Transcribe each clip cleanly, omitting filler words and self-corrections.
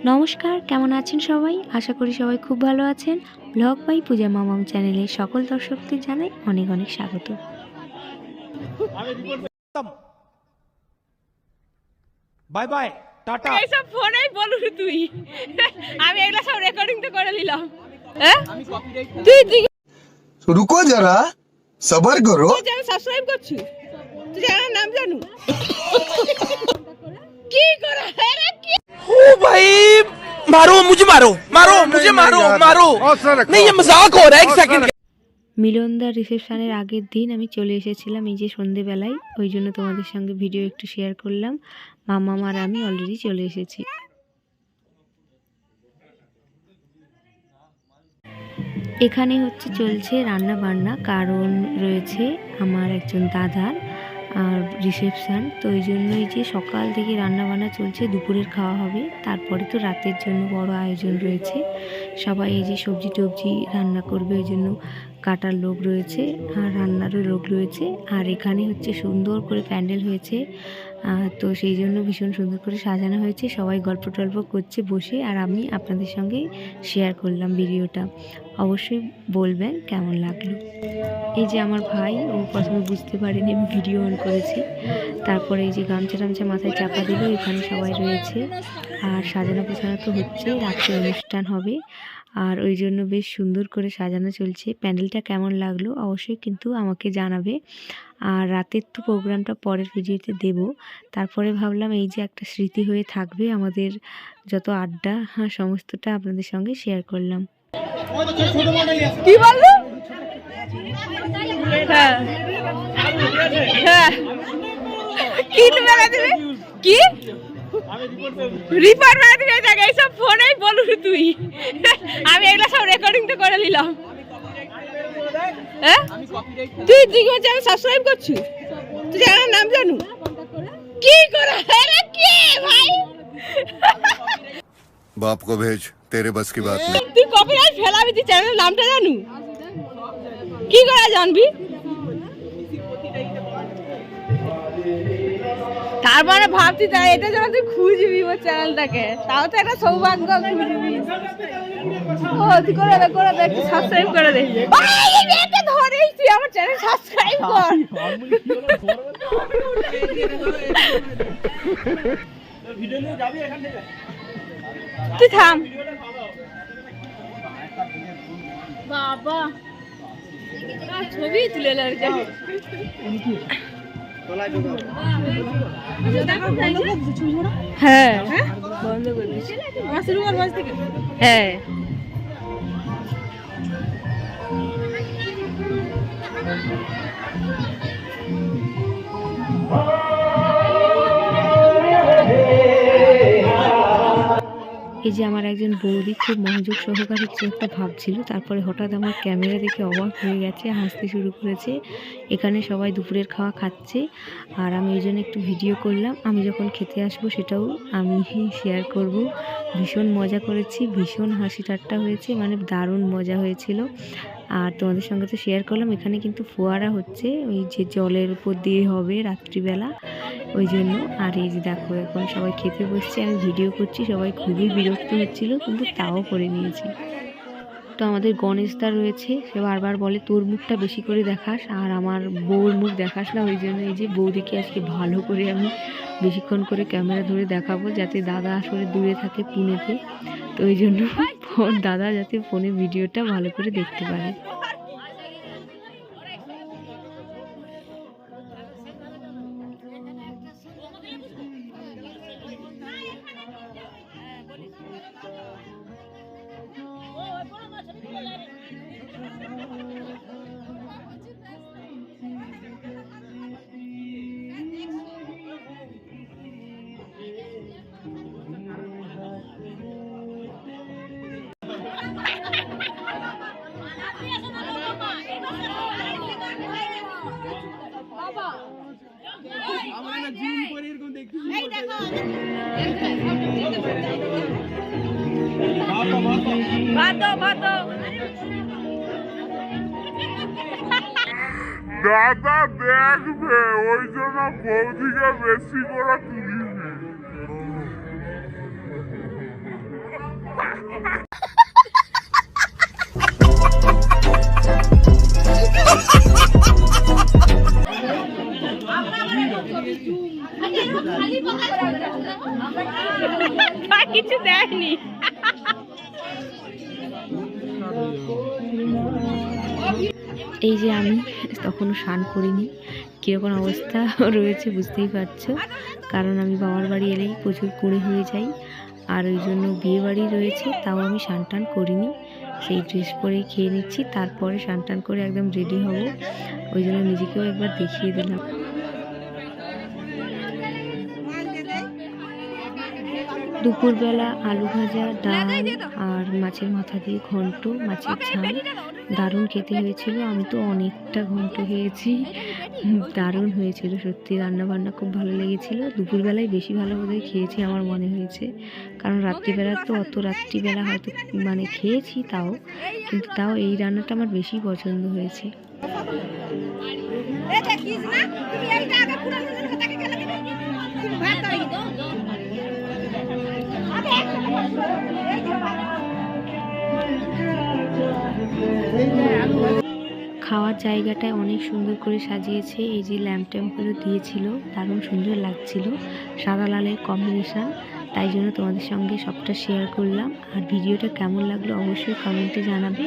নমস্কার, কেমন আছেন সবাই? আশা করি সবাই খুব ভালো আছেন। ব্লগ বাই পূজা মামাম চ্যানেলে সকল দর্শকদের জানাই অনেক অনেক স্বাগত। Bye bye tata. এইসব ফোনেই বলুন তুই। আমি এগুলা সব রেকর্ডিং তো করে নিলাম। হ্যাঁ তুই रुको जरा सबर करो। আমি সাবস্ক্রাইব করছি, তুই জানার নাম জানু কি করা আরে কি ओ भाई मारो मुझे, मारो मारो मुझे, मारो मारो। नहीं ये मजाक हो रहा है, एक सेकंड। মিলনদার রিসেপশনের আগের দিন আমি চলে এসেছিলাম এই যে সন্ধেবেলায়, ওই জন্য তোমাদের সঙ্গে ভিডিও একটু শেয়ার করলাম। মামাম আর আমি অলরেডি চলে এসেছি। এখানে চলছে রান্না বান্না, কারণ রয়েছে আমার একজন দাদার আর রিসেপশান, তো ওই জন্যই যে সকাল থেকে রান্না বান্না চলছে, দুপুরের খাওয়া হবে, তারপরে তো রাতের জন্য বড় আয়োজন রয়েছে। সবাই এই যে সবজি টবজি রান্না করবে, ওই জন্য কাটার লোক রয়েছে আর রান্নারও লোক রয়েছে। আর এখানে সুন্দর করে প্যান্ডেল হয়েছে, তো সেই জন্য ভীষণ সুন্দর করে সাজানো হয়েছে। সবাই গল্প টল্প করছে বসে, আর আমি আপনাদের সঙ্গে শেয়ার করলাম ভিডিওটা। অবশ্যই বলবেন কেমন লাগলো। এই যে আমার ভাই, ও প্রথমে বুঝতে পারেনি আমি ভিডিও অন করেছি, তারপরে এই যে গামছা টামছা মাথায় চাপা দিল। এখানে সবাই রয়েছে আর সাজানো গোছানো তো হচ্ছে, রাত্রে অনুষ্ঠান হবে, আর ওই জন্য বেশ সুন্দর করে সাজানো চলছে। প্যান্ডেলটা কেমন লাগলো অবশ্যই কিন্তু আমাকে জানাবে। আর রাতের তো প্রোগ্রামটা পরের ভিডিওতে দেব। তারপরে ভাবলাম এই যে একটা স্মৃতি হয়ে থাকবে আমাদের যত আড্ডা, সমস্তটা আপনাদের সঙ্গে শেয়ার করলাম। কি বললো? হ্যাঁ হ্যাঁ কি লাগা দিবে? কি রিপোর্ট বানা দিবে? জায়গা এইসব ফোনেই বলুন তুই। আমি এগুলা সব রেকর্ডিং তো করে নিলাম। হ্যাঁ তুই করছিস, আমি সাবস্ক্রাইব করছি, তুই জানার নাম জানু কি করা আরে কি ভাই बाप को भेज, तेरे बस की बात नहीं। তুই কপিরাইট ফেলাবি, তুই চ্যানেলের নামটা জানু কি করা জানবি? তার মানে ভাবছি তাই এটা যেন তুই খুঁজবি ওর চ্যানেলটাকে, তাও তো একটা সৌভাগ্য খুঁজবি। ও তুই করে দে একটু সাবস্ক্রাইব করে দে। ভাই এটা ধরেই তুই আমার চ্যানেল সাবস্ক্রাইব কর। ভিডিও নিয়ে যাবি এখান থেকে? তুই থাম বাবা, ছবি তুলে না হ্যাঁ বন্ধ করে দিচ্ছি আমার শুরু কর বাজ থেকে। হ্যাঁ এই যে আমার একজন বৌদি খুব মনোযোগ সহকারে কিছু একটা ভাবছিল, তারপরে হঠাৎ আমার ক্যামেরা দেখে অবাক হয়ে গেছে, হাসতে শুরু করেছে। এখানে সবাই দুপুরের খাওয়া খাচ্ছে আর আমি ওই জন্য একটু ভিডিও করলাম। আমি যখন খেতে আসবো সেটাও আমি শেয়ার করব। ভীষণ মজা করেছি, ভীষণ হাসি ঠাট্টা হয়েছে, মানে দারুণ মজা হয়েছিল। আর তোমাদের সঙ্গে তো শেয়ার করলাম। এখানে কিন্তু ফোয়ারা হচ্ছে, ওই যে জলের উপর দিয়ে হবে রাত্রিবেলা, ওই জন্য। আর এই যে দেখো এখন সবাই খেতে বসছে, আমি ভিডিও করছি, সবাই খুবই বিরক্ত হচ্ছিল, কিন্তু তাও করে নিয়েছি। তো আমাদের গণেশদা রয়েছে, সে বারবার বলে তোর মুখটা বেশি করে দেখাস আর আমার বউর মুখ দেখাস না, ওই জন্য এই যে বৌদিকে আজকে ভালো করে আমি বেশিক্ষণ করে ক্যামেরা ধরে দেখাবো, যাতে দাদা আসলে দূরে থাকে পুনেতে, তো ওই জন্য দাদা যাতে ফোনে ভিডিওটা ভালো করে দেখতে পারে। আমরা জুম করে এরকম দেখি। এই দেখো ভাতো দাদা দেখবে, ওই জন্য বৌদিকে বেশি করে তুলিবি। কিছু দেয়নি। এই যে আমি তখনও স্নান করিনি, কীরকম অবস্থা রয়েছে বুঝতেই পারছো, কারণ আমি বাবার বাড়ি এলেই প্রচুর কুঁড়ে হয়ে যাই, আর ওই জন্য বিয়ে বাড়ি রয়েছে তাও আমি স্নান টান করিনি, সেই ড্রেস পরেই খেয়ে নিচ্ছি, তারপরে স্নান টান করে একদম রেডি হব, ওই জন্য নিজেকেও একবার দেখিয়ে দিলাম। দুপুরবেলা আলু ভাজা, ডাল আর মাছের মাথা দিয়ে ঘন্ট, মাছের ঝাল, দারুণ খেতে হয়েছিল। আমি তো অনেকটা ঘন্ট খেয়েছি, দারুণ হয়েছিল সত্যি, রান্নাবান্না খুব ভালো লেগেছিল। দুপুরবেলায় বেশি ভালো বোধহয় খেয়েছি আমার মনে হয়েছে, কারণ রাত্রিবেলা তো অত রাত্রিবেলা হয়তো মানে খেয়েছি তাও, কিন্তু তাও এই রান্নাটা আমার বেশি পছন্দ হয়েছে। খাওয়ার জায়গাটায় অনেক সুন্দর করে সাজিয়েছে, এই যে ল্যাম্প ট্যাম্পগুলো দিয়েছিল দারুণ সুন্দর লাগছিল, সাদা লালের কম্বিনেশান, তাই জন্য তোমাদের সঙ্গে সবটা শেয়ার করলাম। আর ভিডিওটা কেমন লাগলো অবশ্যই কমেন্টে জানাবে,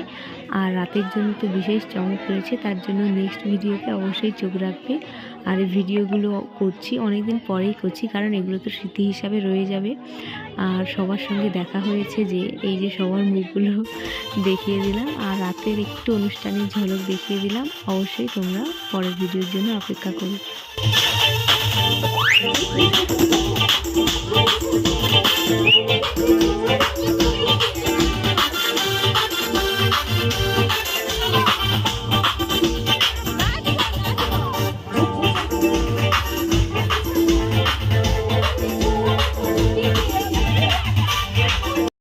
আর রাতের জন্য তো বিশেষ চমক রয়েছে, তার জন্য নেক্সট ভিডিওতে অবশ্যই চোখ রাখবে। আর এই ভিডিওগুলো করছি অনেক দিন পরেই করছি, কারণ এগুলো তো স্মৃতি হিসাবে রয়ে যাবে। আর সবার সঙ্গে দেখা হয়েছে, যে এই যে সবার মুখগুলো দেখিয়ে দিলাম, আর রাতের একটু অনুষ্ঠানের ঝলক দেখিয়ে দিলাম। অবশ্যই তোমরা পরের ভিডিওর জন্য অপেক্ষা করো।